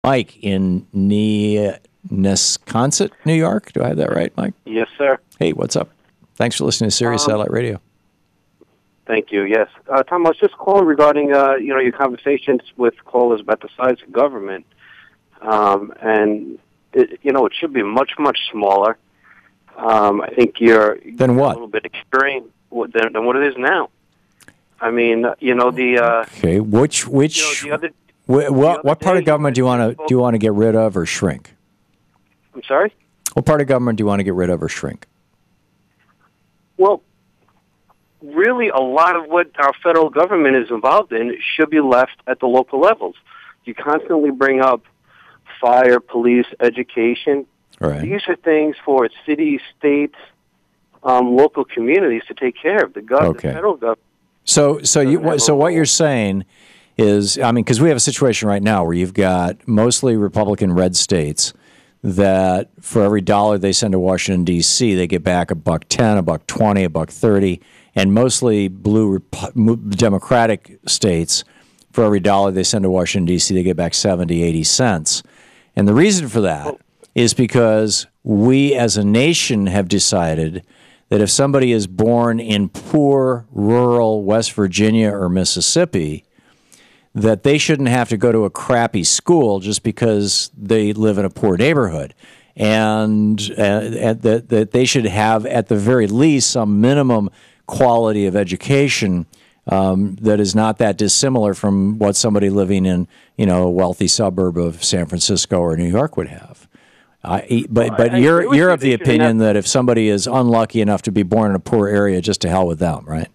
Mike in Nesconset, New York. Do I have that right, Mike? Yes, sir. Hey, what's up? Thanks for listening to Sirius Satellite Radio. Thank you. Yes, Tom, I was just calling regarding your conversations with callers about the size of government, and it should be much smaller. I think you're then what? A little bit extreme than what it is now. I mean, okay. Which what part of government do you want to get rid of or shrink? I'm sorry? What part of government do you want to get rid of or shrink? Well, really, a lot of what our federal government is involved in should be left at the local levels. You constantly bring up fire, police, education. Right. These are things for cities, states, local communities to take care of. The federal government. So what you're saying is, I mean, because we have a situation right now where you've got mostly Republican red states that for every dollar they send to Washington, D.C., they get back $1.10, $1.20, $1.30, and mostly blue Democratic states, for every dollar they send to Washington, D.C., they get back 70, 80 cents. And the reason for that is because we as a nation have decided that if somebody is born in poor, rural West Virginia or Mississippi, that they shouldn't have to go to a crappy school just because they live in a poor neighborhood, and that they should have, at the very least, some minimum quality of education that is not that dissimilar from what somebody living in, a wealthy suburb of San Francisco or New York would have. But you're of the opinion that if somebody is unlucky enough to be born in a poor area, just to hell with them, right?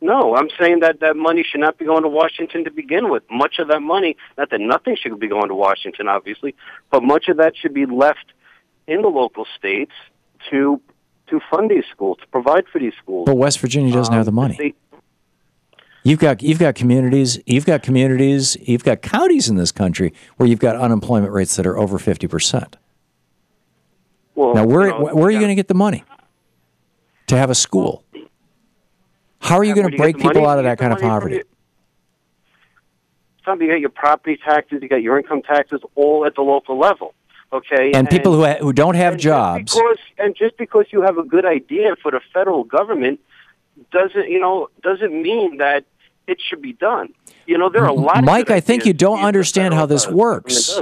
No, I'm saying that money should not be going to Washington to begin with. Much of that money, not that nothing should be going to Washington, obviously, but much of that should be left in the local states to fund these schools, to provide for these schools. But West Virginia doesn't have the money. You've got communities, you've got counties in this country where you've got unemployment rates that are over 50%. Well, now, where are you going to get the money to have a school? How are you going to break people out of that kind of poverty? You got your property taxes, you got your income taxes, all at the local level. Okay, and people who don't have jobs. Just because you have a good idea for the federal government doesn't mean that it should be done. There are a lot. Mike, I think you don't understand how this works.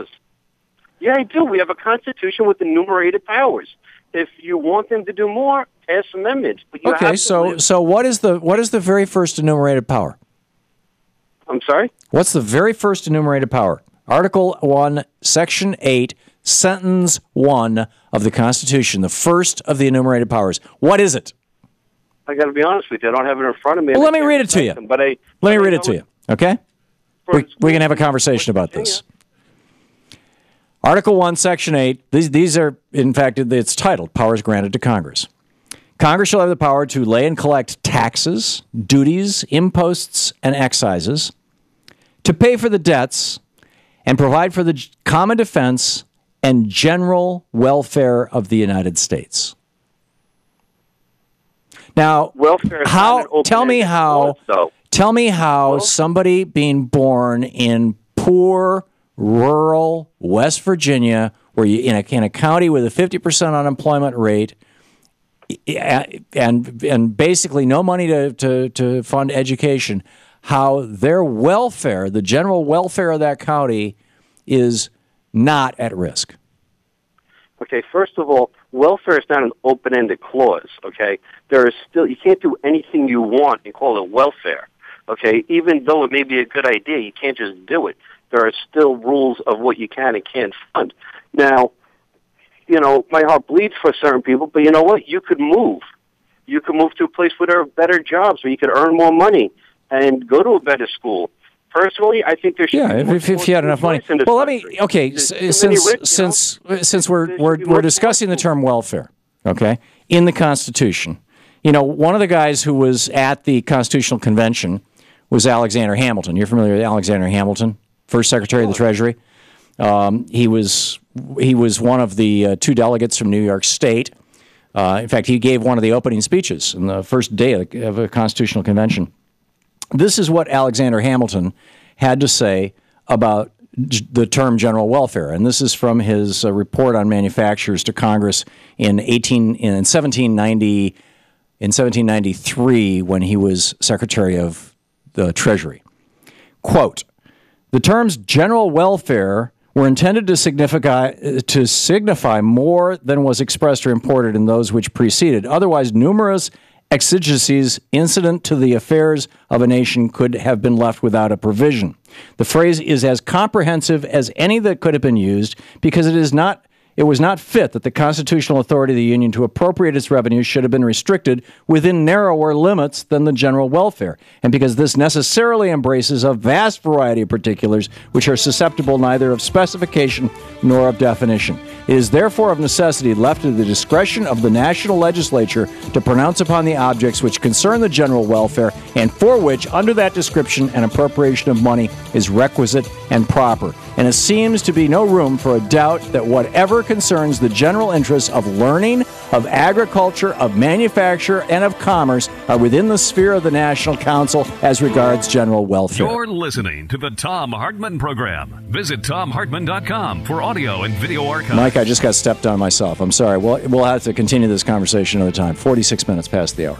Yeah, I do. We have a constitution with enumerated powers. If you want them to do more, pass amendments. But okay, so what is the very first enumerated power? I'm sorry? What's the very first enumerated power? Article 1, Section 8, Sentence 1 of the Constitution, the first of the enumerated powers. What is it? I got to be honest with you. I don't have it in front of me. Well, let me read it to you. Let me read it to you, okay? We can have a conversation about this. Article 1, Section 8, these are, in fact, it's titled Powers Granted to Congress. Congress shall have the power to lay and collect taxes, duties, imposts, and excises, to pay for the debts, and provide for the common defense and general welfare of the United States. Now, tell me how somebody being born in poor, rural West Virginia, where you in a county with a 50% unemployment rate, and basically no money to fund education, how their welfare, the general welfare of that county, is not at risk. Okay, first of all, welfare is not an open-ended clause, okay? You can't do anything you want and call it welfare, okay? Even though it may be a good idea, you can't just do it. There are still rules of what you can and can't fund. Now, my heart bleeds for certain people, but you know what? You could move. You could move to a place where there are better jobs, where you could earn more money and go to a better school. Personally, I think there should be if you had enough money. Well, let me. Okay, since we're discussing the term welfare, okay, in the Constitution, one of the guys who was at the Constitutional Convention was Alexander Hamilton. You're familiar with Alexander Hamilton, first Secretary of the Treasury. He was one of the two delegates from New York State. In fact, he gave one of the opening speeches on the first day of a Constitutional Convention. This is what Alexander Hamilton had to say about the term general welfare. And this is from his report on manufacturers to Congress in 1793 when he was Secretary of the Treasury. Quote, the terms general welfare were intended to signify more than was expressed or imported in those which preceded. Otherwise, numerous exigencies incident to the affairs of a nation could have been left without a provision. The phrase is as comprehensive as any that could have been used because it was not fit that the constitutional authority of the Union to appropriate its revenues should have been restricted within narrower limits than the general welfare, and because this necessarily embraces a vast variety of particulars which are susceptible neither of specification nor of definition. It is therefore of necessity left to the discretion of the national legislature to pronounce upon the objects which concern the general welfare and for which, under that description, an appropriation of money is requisite and proper. And it seems to be no room for a doubt that whatever concerns the general interests of learning, of agriculture, of manufacture, and of commerce are within the sphere of the National Council as regards general welfare. You're listening to the Thom Hartmann Program. Visit ThomHartmann.com for audio and video archives. Mike, I just got stepped on myself. I'm sorry. We'll have to continue this conversation another time. 46 minutes past the hour.